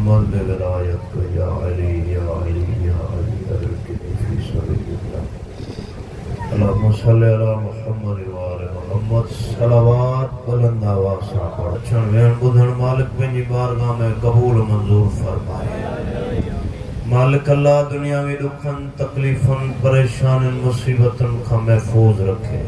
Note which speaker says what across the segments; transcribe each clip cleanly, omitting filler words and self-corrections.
Speaker 1: मोहम्मद में विलायत को या अली या अली या अली अदरकी फी सबिलिल्लाह। अल्लाहुम्मा सल्लि अला मुहम्मद व आले मुहम्मद। सलावत बुलंद आवाज़ सां पढ़। अचण वेहण ॿुधण मालिक पंहिंजी बारगाह में कबूल मंज़ूर फरमाए। मालिक अल्लाह दुनियावी दुखन तकलीफ़न परेशानिन मुसीबतन खां महफूज रखे।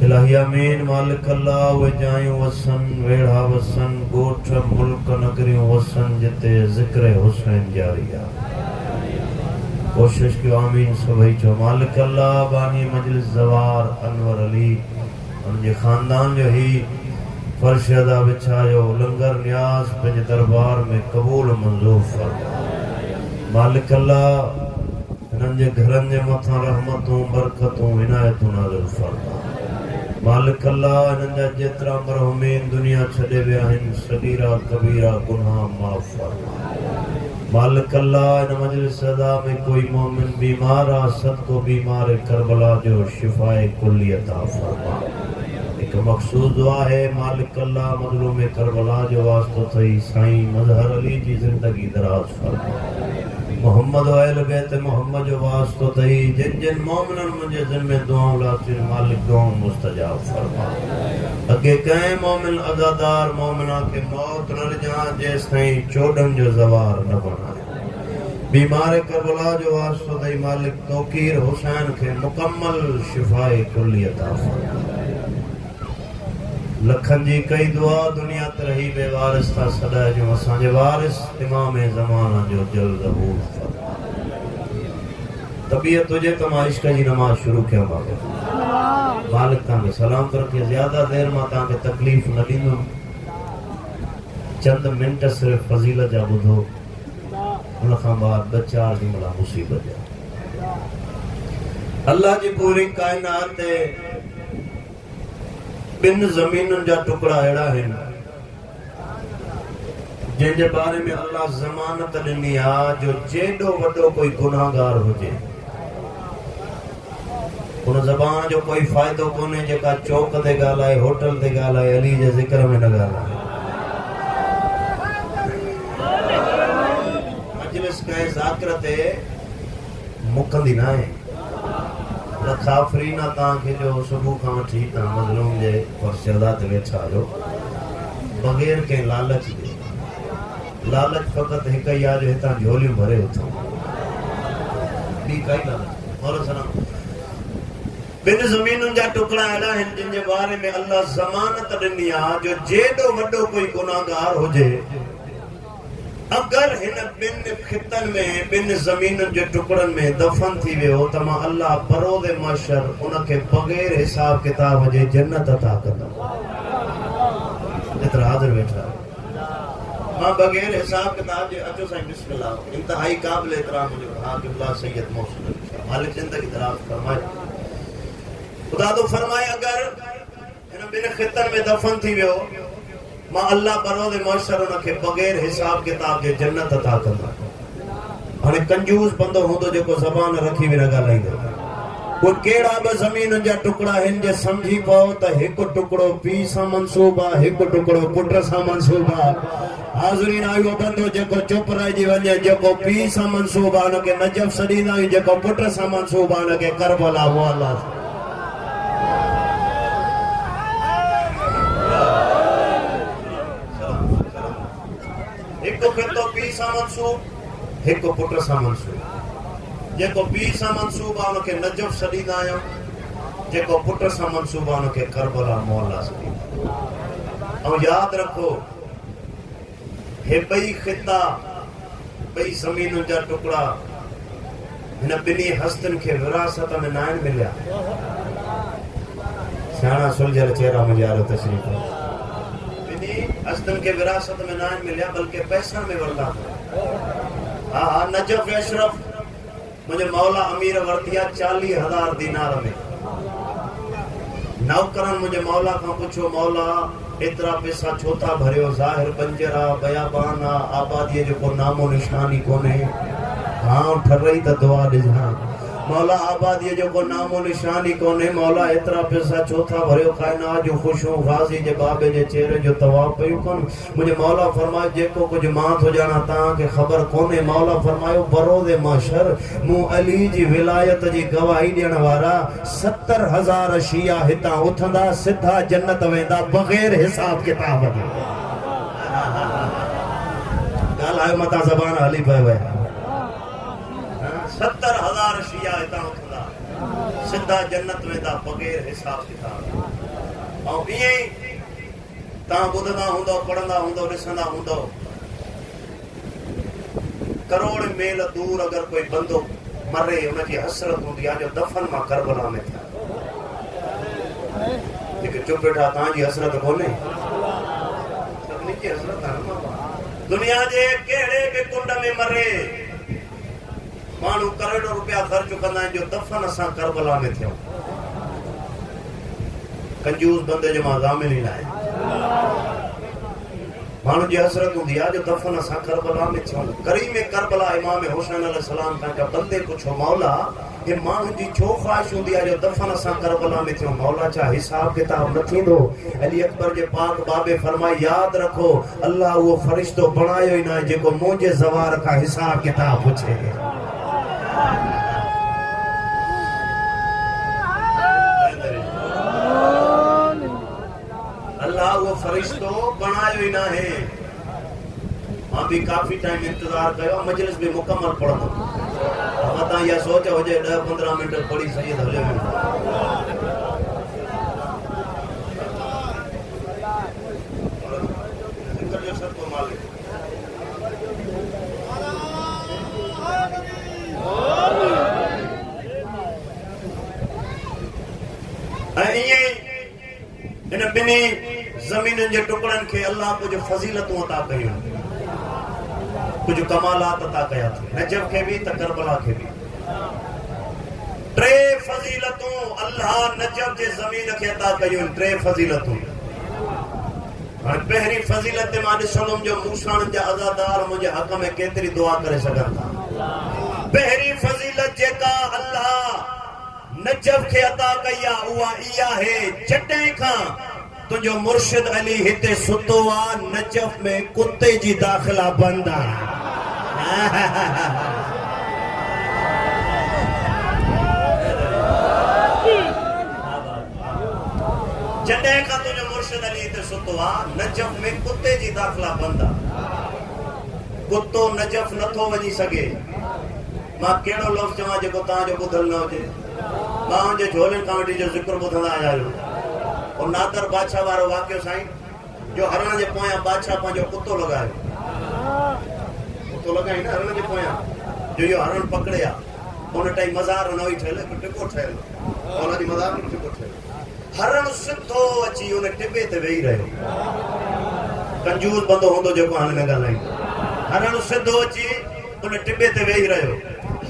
Speaker 1: इलाही आमीन। मालिक अल्लाह वे जायूं वसन वेड़ा वसन गोठ मुल्क नगरियूं वसन जिते ज़िक्र हुसैन जारी आ। कोशिश कयो आमीन सभई चो। मालिक अल्लाह बानी मजलिस ज़वार अनवर अली उनके खानदान जो ही फर्श अदा विछायो लंगर न्याज पंहिंजे दरबार में कबूल मंज़ूर फरमा। मालिक अल्लाह हिननि जे घरनि जे मथां रहमतूं बरकतूं इनायतूं नाज़िल फरमा। मालिक अल्लाह हिननि जा जेतिरा मरहुमीन दुनिया छॾे विया आहिनि सगीरा कबीरा गुनाह माफ़ फरमा। मालिक अल्लाह इन मजलिस अदा में कोई मोमिन बीमार आ सदको बीमार करबला जो शिफाए कुल्ली अता फरमा। एक मखसूस दुआ है मालिक अल्लाह मजलूम करबला जो वास्तो थई साईं मजहर अली जी जिंदगी दराज फरमा। मोहम्मद अहल बैत मोहम्मद जो वास्तो थई जिन जिन मोमिनन मुझे जिम्मे दुआऊं लातिन मालिक दुआऊं मुस्तजाब फरमा। अगे कहीं मोमिन अज़ादार मोमिना के मौत न जा जेस ताईं चोडन जो ज़वार न बनाए। बीमार करबला जो वास्तो थई मालिक तौकीर हुसैन के मुकम्मल शिफाए कुल्ली अता फरमा। लखन जी कई दुआ दुनिया ते रही बेवारिस था सदा जो असांजे वारिस इमाम ज़माना जो जल्द ज़हूर फरमा। तबीयत तुझे तो मां इश्क जी नमाज शुरू किया मालिक। मालिक तव्हांखे सलाम रखे। ज्यादा देर मां तव्हांखे तकलीफ़ न ॾींदुमि। चंद मिंट सिर्फ़ फज़ीलत जा ॿुधो उन खां बाद ॿ चार जुमला मुसीबत जा। अल्लाह जी पूरी कायनात ते बिन ज़मीनुनि जा टुकड़ा अहिड़ा आहिनि जंहिंजे बारे में अल्लाह ज़मानत ॾिनी आहे जो जेॾो वॾो कोई गुनाहगार हुजे उन ज़बान जो कोई फ़ाइदो कोन्हे जेका चौक ते ॻाल्हाए होटल ते ॻाल्हाए अली जे ज़िक्र में न ॻाल्हाए। मजलिस कंहिं ज़ाकिर ते मुकंदी न आहे। खाफरीना तव्हांखे जो सुबुह खां वठी तव्हां मज़लूम जे फर्शदा ते वेठा आहियो बग़ैर कंहिं लालच जे। लालच फ़क़ति हिक ई आहे जो हितां झोलियूं भरे उथूं। ॿी काई लालच बिन ज़मीनुनि जा टुकड़ा अहिड़ा आहिनि जिन जे बारे में अल्लाह ज़मानत ॾिनी आहे जो जेॾो वॾो कोई गुनाहगार हुजे अगर हिन बिन खितन में बिन ज़मीनुनि जे टुकड़नि में दफन थी वियो त मां अल्लाह बरोज़ महशर उनखे बग़ैर हिसाब किताब जे जन्नत अता कंदुमि। एतिरा हाज़िर वेठा मां बग़ैर हिसाब किताब जे। अचो साईं बिस्मिल्लाह। इंतहाई क़ाबिल एतिराम मुंहिंजो हाकिमुल्लाह सैयद मौसूद मालिक ज़िंदगी दराज़ फरमाए। खुदा तो फरमाए अगर हिन बिन खितन में दफन थी वियो मां अल्लाह बरोज़ महशर उनखे बग़ैर हिसाब किताब जे जन्नत अता कंदुमि। हाणे कंजूस बंदो हूंदो जेको ज़बान रखी बि न ॻाल्हाईंदो। कोई कहिड़ा बि ज़मीनुनि जा टुकड़ा आहिनि जे सम्झी पओ त हिकु टुकड़ो पीउ सां मंसूब आहे हिकु टुकड़ो पुट सां मंसूब आहे। हाज़रीन आयो बंदो जेको चुप रहिजी वञे जेको पीउ सां मंसूब आहे उनखे नजफ़ सॾींदा आहियूं जेको पुट सां मंसूब आहे उनखे करबला मुअल्ला। हिकु खितो पीउ सां मंसूब हिकु पुट सां मंसूब। जेको पीउ सां मंसूब आहे उनखे नजफ़ सॾींदा आहियूं जेको पुट सां मंसूब आहे उनखे करबला मुअल्ला सॾींदा। ऐं यादि रखो हे ॿई खिता ॿई ज़मीनुनि जा टुकड़ा हिन ॿिन्ही हस्तनि खे विरासत में न आहिनि मिलिया। सियाणा सुलझल चेहरा मुंहिंजे आरो तशरीफ़। हस्तन के विरासत में ना मिलिया बल्कि पैसा में वरता। हाँ नजफ अशरफ मुझे मौला अमीर वर्तिया 40,000 दीनार में। नौकरन मुझे मौला का पूछो मौला इतना पैसा छोथा भरियो ज़ाहिर बंजरा बयाबाना आबादी जो को नामो निशानी कोने। हाँ ठर रही तो दुआ ॾिजां मौला आबादी जो को नामो निशानी कोने मौला इतरा पैसा चौथा भरियो कायनात जो खुश हूं गाजी जे बाबे जे चेहरे जो तवाब पयो कोन मुझे मौला फरमाए जेको कुछ मां तो जाना ता के खबर कोने मौला फरमायो बरोदे माशर मु अली जी विलायत जी गवाही देण वाला 70,000 शिया हिता उठंदा सीधा जन्नत वेंदा बगैर हिसाब किताब दे गाल आयो मता जबान हली पवे 70,000 शिया हिता उठंदा सीधा जन्नत वेंदा बगैर हिसाब किताब और ये ता बुधदा हुंदो पढ़ंदा हुंदो ॾिसंदा हुंदो करोड़ मील दूर अगर कोई बंदो मरे उनकी हसरत हुंदी आ जो दफन मां करबला में था लेकिन चुप वेठा तांजी हसरत कोने सभनी की हसरत है दुनिया जे केड़े के कुंड में मरे मानू करोड़ों रुपया खर्च कंदा जो दफन असा करबला में थियो कंजूस बंदे जो मां ज़ामिल ही नाहे मानू जी हसरत हुंदी आ जो दफन असा करबला में थियो करीम करबला इमाम हुसैन अलैहि सलाम का बंदे पुछो मौला ये मानू जी छो ख्वाहिश हुंदी आ जो दफन असा करबला में थियो मौला चा हिसाब किताब न थींदो अली अकबर जे पाक बाबे फरमाए याद रखो अल्लाह वो फरिश्तो बनायो ही ना जेको मुझे जवार का हिसाब किताब पूछे अल्लाह वो फरिश्तो बनायो ही ना है मां भी काफी टाइम इंतजार कयो मजलिस भी मुकम्मल पढ़ो मता या सोच हो जे 10-15 मिनट पढ़ी सही हले में जिक्र जो सब को मालिक इन बिनी जमीन जे टुकड़न के अल्लाह कुछ फजीलतों अता कयूं कुछ कमालात अता कया थे नजफ के भी त करबला के भी ट्रे फजीलतों अल्लाह नजफ जे जमीन के अता कयूं ट्रे फजीलतों पहली फजीलत मां ॾिसंदुमि जो मूसाण जा अज़ादार मुझे हक में केतरी दुआ करे सघन था पहली फजीलत जेका अल्लाह नजफ के अता कया उहा इया है जॾहिं खां तुझो मुर्शिद अली हिते सुतो आ नजफ में कुत्ते जी दाखिला बंद आ जॾहिं खां तुझो मुर्शिद अली हिते सुतो आ नजफ में कुत्ते जी दाखिला बंद आ कुत्तो नजफ नथो वञी सघे मां कहिड़ो लफ़्ज़ चवां जेको तव्हांजो ॿुधल न हुजे मां जे झोलनि खां वठी जो ज़िक्र ॿुधंदा आया आहियो और नादर बादशाह वारो वाक़ियो साईं जो हरण जे पोयां बादशाह पंहिंजो कुत्तो लॻायो कुत्तो लॻाई न हरण जे पोयां जो इहो हरण पकड़े आ उन टाइम मज़ार न हुई ठहियल टिको ठहियल उन जी मज़ार न टिको ठहियल हरण सिधो अची उन टिबे ते वेही रहियो कंजूस बंदो हूंदो जेको हाणे न ॻाल्हाईंदो हरण सिधो अची उन टिबे ते वेही रहियो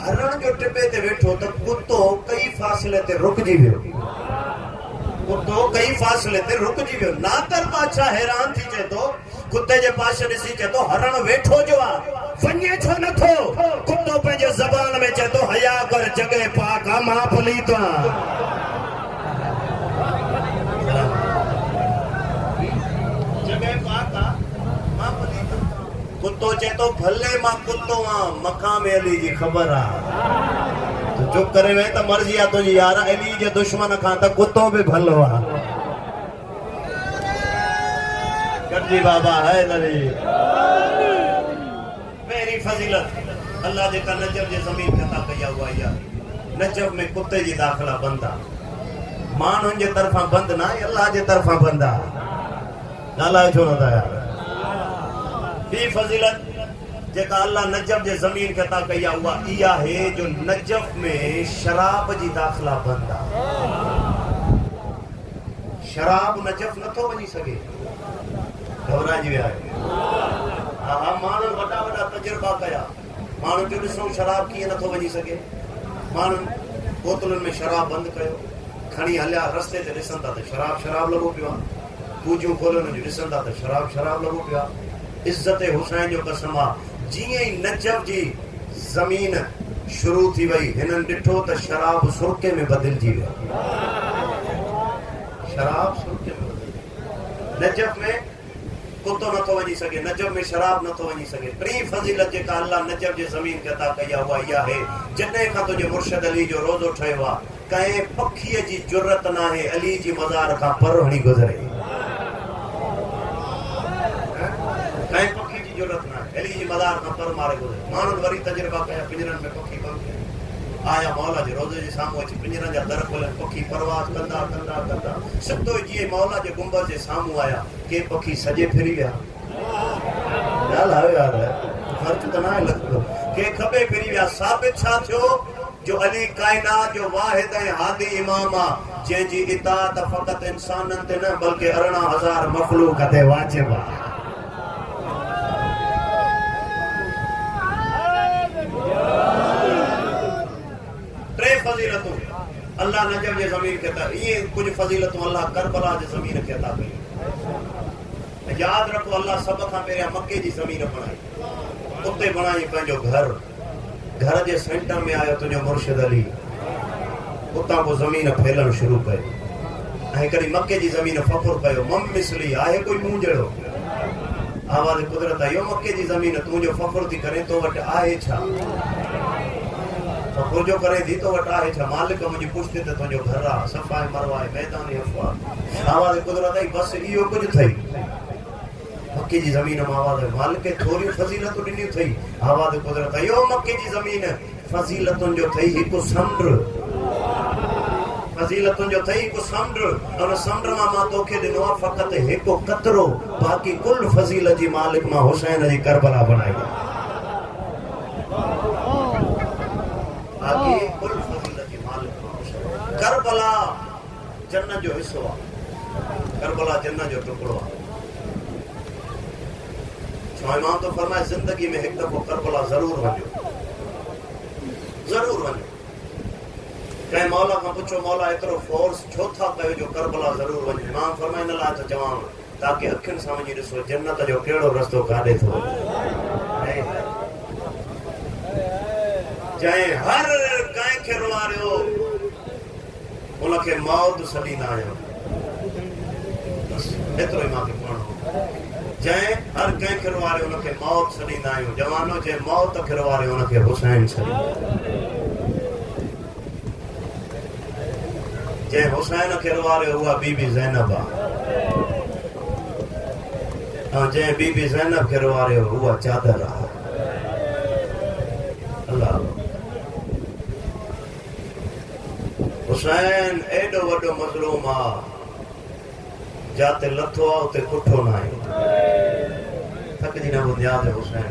Speaker 1: हरण जो टिबे ते वेठो त कुत्तो कई फासले ते रुकजी वियो कुत्तो कई फासले ते रुकजी वियो नादर बादशाह हैरान थी चए तो कुत्ते जे पासे ॾिसी चए तो हरण वेठो जो आ वञे छो नथो कुत्तो पंहिंजे ज़बान में चए तो हया कर जॻह पाक आ मां पलीत आ जॻह पाक आ मां पलीत कुत्तो चए तो भले मां कुत्तो आ मकाम अली जी ख़बर आ तो चुप करे वे त मर्जी आ तुझी यार अली जे दुश्मन खां त कुत्तो भी भलो आ गड्डी बाबा है नबी मेरी फजीलत अल्लाह जे का नजफ जे जमीन कता कया हुआ या नजफ में कुत्ते जी दाखिला बंदा मानन जे तरफा बंद ना अल्लाह जे तरफा बंदा नाला छो न था यार बी फजीलत जेका अल्लाह नजफ जे जमीन कता कया हुआ इया है जो नजफ में शराब जी दाखिला बंद आ शराब नजफ नथो वञी सके घबराइजी विया हा माण्हू वॾा वॾा तजुर्बा कया माण्हू जो ॾिसूं शराब कीअं नथो वञी सके माण्हू बोतलुनि में शराब बंदि कयो खणी हलिया रस्ते ते ॾिसनि था त शराब लॻो पियो आहे पूजियूं खोलनि ॾिसनि था त शराब लॻो पियो आहे इज़्ज़त हुसैन जो कसम आहे जीअं ई नजफ जी ज़मीन शुरू थी वई हिनन ॾिठो त शराब सुरके में बदिलजी वियो शराब सुरके में नजफ में कुतो नथो वञी सघे नजफ में शराब नथो वञी सघे टी फज़ीलत जेका अल्लाह नजफ जे ज़मीन खे अता कई आहे उहा इहा आहे जॾहिं खां तुंहिंजे मुर्शिद अली जो रोज़ो ठहियो आहे कंहिं पखीअ जी जुरत न आहे अली जी मज़ार खां पर हणी गुज़रे कंहिं पखी जी जुरत न आहे अली जी मज़ार खां पर मारे गुज़रे माण्हुनि वरी तजुर्बा कया पिंजरनि में पखी बंदि आया मौला जे रोज़े जे साम्हूं अची पिंजरनि जा दर खोलनि पखी परवाज़ कंदा कंदा कंदा सिधो जीअं मौला जे गुंबद जे साम्हूं आया के पखी सॼे फिरी विया ॻाल्हि आहे यार ख़र्च त न आहे लॻंदो के खॿे फिरी विया साबित छा थियो जो अली काइनात जो वाहिद ऐं हादी इमाम आहे जंहिंजी इताअत फ़क़ति इंसाननि ते न बल्कि 18,000 मख़लूक़ ते वाजिब आहे फज़ीलतूं अल्लाह नजफ जे ज़मीन खे अता इहे कुझु फज़ीलतूं अल्लाह करबला जे ज़मीन खे अता कई यादि रखो अल्लाह सभ खां पहिरियां मके जी ज़मीन बणाई उते बणाई पंहिंजो घर जे सेंटर में आयो तुंहिंजो मुर्शिद अली उतां पोइ ज़मीन फैलणु शुरू कई ऐं कॾहिं मके जी ज़मीन फ़ख़ुरु कयो मम मिसली आहे कोई मूं जहिड़ो आवाज़ कुदरत आहे इहो मके जी ज़मीन तूं जो फ़ख़ुरु थी करे तो वटि आहे छा जो करे थी तो वटि आहे छा मालिक मुंहिंजी पुष्टि ते तुंहिंजो घर आहे सफ़ा ऐं मरवा आहे मैदान अफ़वा आवाज़ कुदरत आई बसि इहो कुझु अथई मके जी ज़मीन में आवाज़ मालिक थोरियूं फज़ीलतूं ॾिनियूं अथई आवाज़ कुदरत इहो मके जी ज़मीन फज़ीलतुनि जो अथई हिकु समुंड फज़ीलतुनि जो अथई हिकु समुंड उन समुंड मां तोखे ॾिनो आहे फ़क़ति हिकु कतरो बाक़ी कुल फज़ीलत जी मालिक मां हुसैन जी करबला बनाई आहे करबला जन्नत जो हिस्सो आहे करबला जन्नत जो टुकड़ो आहे छो इमाम तो फरमाए ज़िंदगी में हिकु दफ़ो करबला ज़रूर वञो कंहिं मौला खां पुछो मौला एतिरो फोर्स छो था कयो जो करबला ज़रूर वञो इमाम फरमाए हिन लाइ त चवां ताकी अखियुनि सां वञी ॾिसो जन्नत जो कहिड़ो रस्तो काढे थो जंहिं हर कंहिं खे रुआरियो उनखे मौत छॾींदा आहियूं एतिरो ई मूंखे पढ़णो जंहिं हर कंहिंखे रुआरियो उनखे मौत छॾींदा आहियूं जवानो जंहिं मौत खे रुआरियो उनखे हुसैन छॾींदा जंहिं हुसैन खे रुआरियो उहा बीबी ज़ैनब आहे ऐं जंहिं बीबी ज़ैनब खे रुआरियो उहा चादर आहे अल्लाह हुसैन एॾो वॾो मज़लूम आहे जाते लथो आहे उते कुठो न आहे थकिजी न ॿुधिया हुसैन